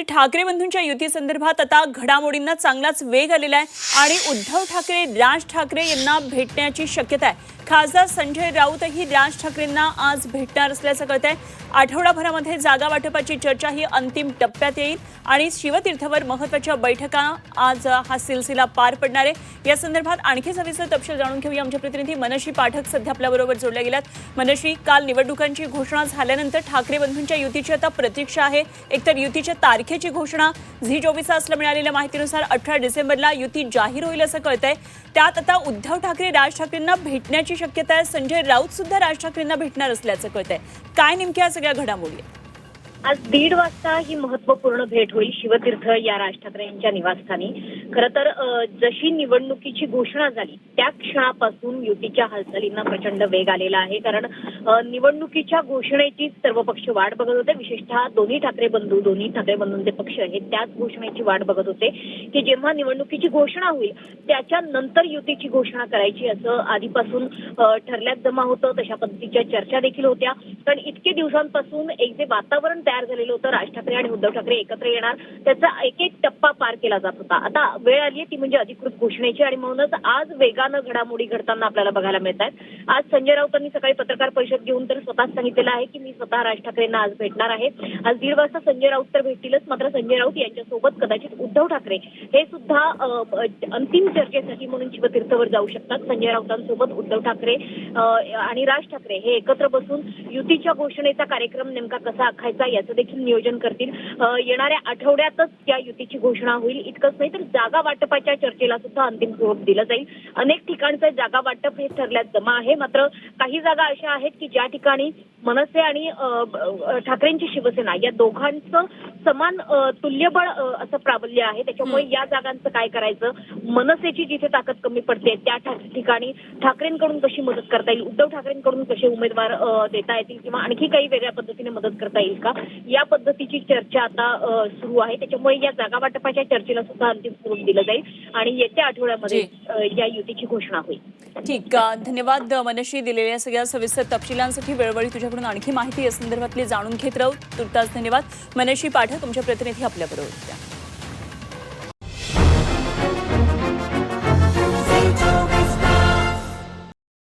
ठाकरे बंधूंच्या युतीसंदर्भात आता घडामोडींना चांगलाच वेग आलेला आहे आणि उद्धव ठाकरे राज ठाकरे यांना भेटण्याची शक्यता आहे। खासदार संजय राऊतही राज ठाकरेंना आज भेटणार असल्याचं कळतंय। आठवडाभरामध्ये जागा वाटपाची चर्चा ही अंतिम टप्प्यात येईल आणि शिवतीर्थवर महत्त्वाच्या बैठका आज हा सिलसिला पार पडणार आहे। या संदर्भात आणखी सविस्तर तपशील जाणून घेऊया। आमचे प्रतिनिधी मनश्री पाठक सध्या आपल्याबरोबर जोडले गेलेत। मनश्री, काल निवडणुकांची घोषणा झाल्यानंतर ठाकरे बंधूंच्या युतीची आता प्रतीक्षा आहे। एकतर युतीच्या तारखेची घोषणा झी24 तासला मिळालेल्या माहितीनुसार 18 डिसेंबरला युती जाहीर होईल असं कळतंय। त्यात आता उद्धव ठाकरे राज ठाकरेंना भेटण्याची शक्यता आहे। संजय राऊत सुद्धा राज ठाकरेंना भेटणार असल्याचं कळतंय। काय नेमक्या सगळ्या घडामोडी? आज 1:30 वाजता ही महत्त्वपूर्ण भेट होईल शिवतीर्थ या राज ठाकरे यांच्या निवासस्थानी। खरं तर जशी निवडणुकीची घोषणा झाली त्या क्षणापासून युतीच्या हालचालींना प्रचंड वेग आलेला आहे। कारण निवडणुकीच्या घोषणेची सर्व पक्ष वाट बघत होते। विशेषतः दोन्ही ठाकरे बंधूंचे पक्ष हे त्याच घोषणेची वाट बघत होते की जेव्हा निवडणुकीची घोषणा होईल त्याच्यानंतर युतीची घोषणा करायची असं आधीपासून ठरल्यात जमा होतं। तशा पद्धतीच्या चर्चा देखील होत्या। कारण इतके दिवसांपासून एक जे वातावरण तयार झालेलं होतं, राज ठाकरे आणि उद्धव ठाकरे एकत्र येणार, त्याचा एक एक टप्पा पार केला जात होता। आता वेळ आली आहे ती म्हणजे अधिकृत घोषणेची आणि म्हणूनच आज वेगानं घडामोडी घडताना आपल्याला बघायला मिळत आहेत। आज संजय राऊतांनी सकाळी पत्रकार परिषद घेऊन तर स्वतःच सांगितलेलं आहे की मी स्वतः राज ठाकरेंना आज भेटणार आहे। आज 1:30 वाजता संजय राऊत तर भेटतीलच, मात्र संजय राऊत यांच्यासोबत कदाचित उद्धव ठाकरे हे सुद्धा अंतिम चर्चेसाठी म्हणून शिवतीर्थवर जाऊ शकतात। संजय राऊतांसोबत उद्धव ठाकरे आणि राज ठाकरे हे एकत्र बसून युतीच्या घोषणेचा कार्यक्रम नेमका कसा आखायचा याचं देखील नियोजन करतील। येणाऱ्या आठवड्यातच या युतीची घोषणा होईल। इतकंच नाही तर जागा वाटपाच्या चर्चेला सुद्धा अंतिम स्वरूप दिलं जाईल। अनेक ठिकाणचं जागा वाटप हे ठरल्यात जमा आहे, मात्र काही जागा अशा आहेत की ज्या ठिकाणी मनसे आणि ठाकरेंची शिवसेना या दोघांचं समान तुल्यबळ असं प्राबल्य आहे। त्याच्यामुळे या जागांचं काय करायचं, मनसेची जिथे ताकद कमी पडते त्या ठिकाणी ठाकरेंकडून कशी मदत करता येईल, उद्धव ठाकरेंकडून कसे उमेदवार देता येतील किंवा आणखी काही वेगळ्या पद्धतीने मदत करता येईल का, या पद्धतीची चर्चा आता सुरू आहे। त्याच्यामुळे या जागा वाटपाच्या चर्चेला सुद्धा अंतिम स्वरूप दिलं जाईल आणि येत्या आठवड्यामध्ये या युतीची घोषणा होईल। ठीक, धन्यवाद मनश्री दिलेल्या सगळ्या सविस्तर तपशिलांसाठी। वेळोवेळी तुझ्याकडून आणखी माहिती या संदर्भातली जाणून घेत राहू। तुर्तास धन्यवाद मनश्री पाठक, तुमच्या प्रतिनिधी आपल्याबरोबर होत्या।